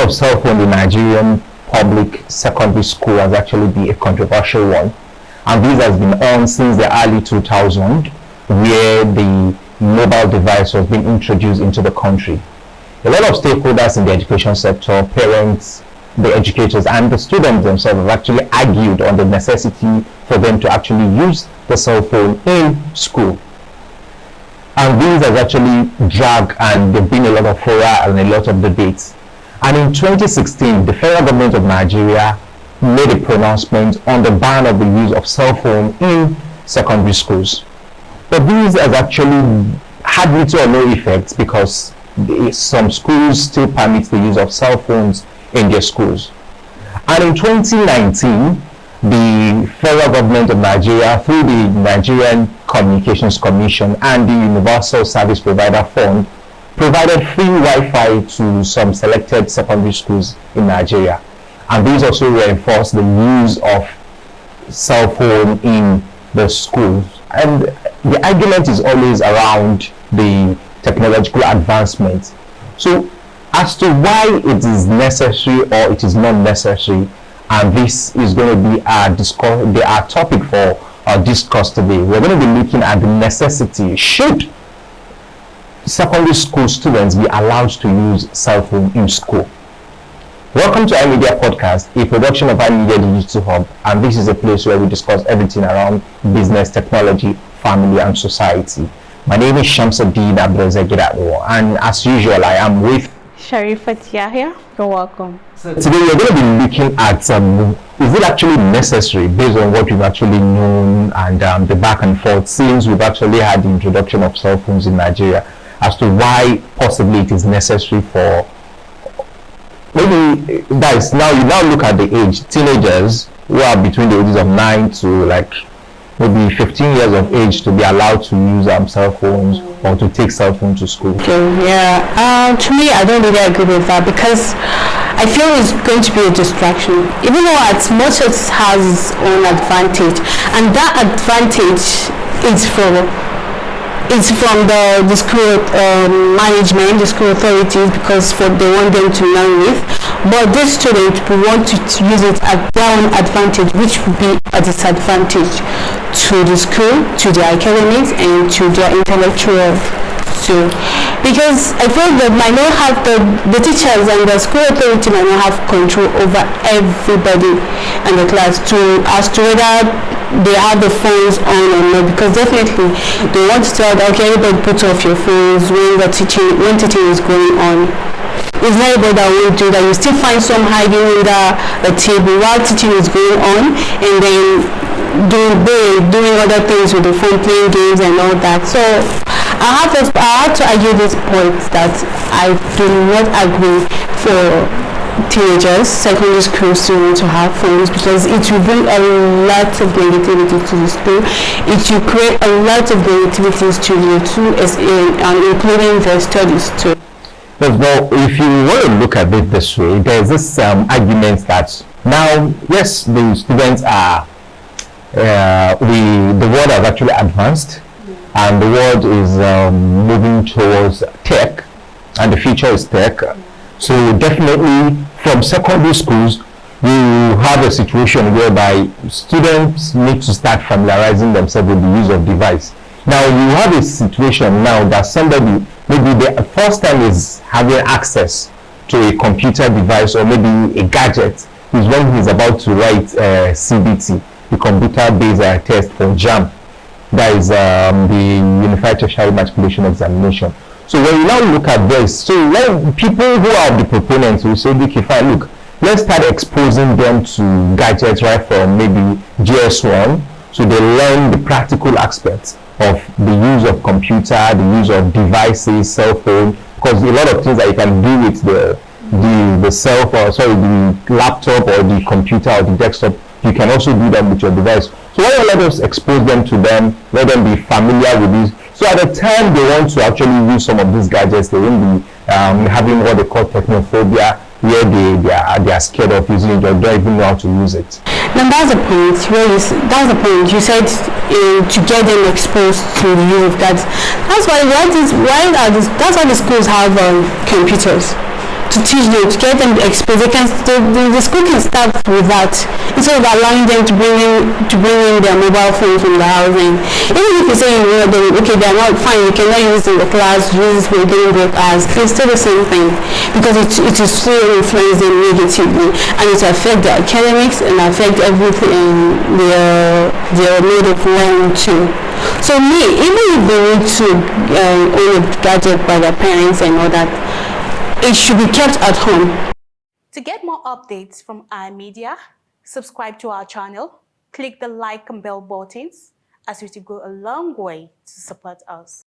of cell phone in Nigerian public secondary school has actually been a controversial one, and this has been on since the early 2000s, where the mobile device was being introduced into the country. A lot of stakeholders in the education sector, parents, the educators, and the students themselves have actually argued on the necessity for them to actually use the cell phone in school. And this has actually dragged, and there's been a lot of furor and a lot of debates. And in 2016, the federal government of Nigeria made a pronouncement on the ban of the use of cell phone in secondary schools. But this has actually had little or no effect, because some schools still permit the use of cell phones in their schools. And in 2019, the federal government of Nigeria, through the Nigerian Communications Commission and the Universal Service Provider Fund, provided free Wi-Fi to some selected secondary schools in Nigeria. And these also reinforced the use of cell phone in the schools. And the argument is always around the technological advancement. So as to why it is necessary or it is not necessary, and this is going to be our topic for our discuss today. We're going to be looking at the necessity: should secondary school students be allowed to use cell phone in school? Welcome to iMedia Podcast, a production of iMedia Digital Hub, and this is a place where we discuss everything around business, technology, family, and society. My name is Shamsudeen, and as usual, I am with Sherifat here. You're welcome. So today we're going to be looking at is it actually necessary, based on what we've actually known and the back and forth since we've actually had the introduction of cell phones in Nigeria, as to why possibly it is necessary for maybe guys. Now you look at the age, teenagers who are between the ages of 9 to like maybe 15 years of age to be allowed to use cell phones or to take cell phone to school. Okay, yeah. To me, I don't really agree with that, because I feel it's going to be a distraction, even though as much as it has its own advantage, and that advantage is from the school management, the school authorities, because they want them to learn with. But this student will want to use it at their own advantage, which would be a disadvantage to the school, to their academics, and to their intellectual too. Because I feel that might not have the teachers and the school authority might not have control over everybody in the class as to whether they have the phones on or not, because definitely they want to tell that, okay, everybody put off your phones when teaching is going on. It's not about that will do that. You still find some hiding under the table while teaching is going on, and then doing other things with the phone, playing games and all that. So I have to argue this point that I do not agree for teenagers, secondary school students to have phones, because it will bring a lot of negativity to the school. It will create a lot of negativities to you too, including their studies too. Well, if you want to look at it this way, there's this argument that now, yes, the students are the world has actually advanced, and the world is moving towards tech, and the future is tech. So definitely from secondary schools, you have a situation whereby students need to start familiarizing themselves with the use of device. Now you have a situation now that somebody, maybe the first time is having access to a computer device or maybe a gadget is when he's about to write CBT, the computer-based test for JAM, that is the Unified Tertiary Matriculation Examination. So when you now look at this, so when people who are the proponents will say, okay, fine, look, let's start exposing them to gadgets right from maybe GS1, so they learn the practical aspects of the use of computer, the use of devices, cell phone, because a lot of things that you can do with the cell phone, the laptop or the computer or the desktop, you can also do them with your device. So why not let us expose them to them, let them be familiar with this. So at the time they want to actually use some of these gadgets, they won't be having what they call technophobia, where they are scared of using it or don't even know how to use it. Now that's the point. You said to get them exposed to the use of gadgets. That's why the schools have computers. to teach them, to get them to expose. The school can start with that instead of allowing them to bring in their mobile phones from the house. And even if you say you know them, okay, they're not fine, you cannot use it in the class, use it for doing work as, it's still the same thing, because it is still influence them negatively, and it affect their academics and affect everything, their mode of learning too. So even if they need to own a gadget by their parents and all that, it should be kept at home. To get more updates from our media, subscribe to our channel, click the like and bell buttons, as it will go a long way to support us.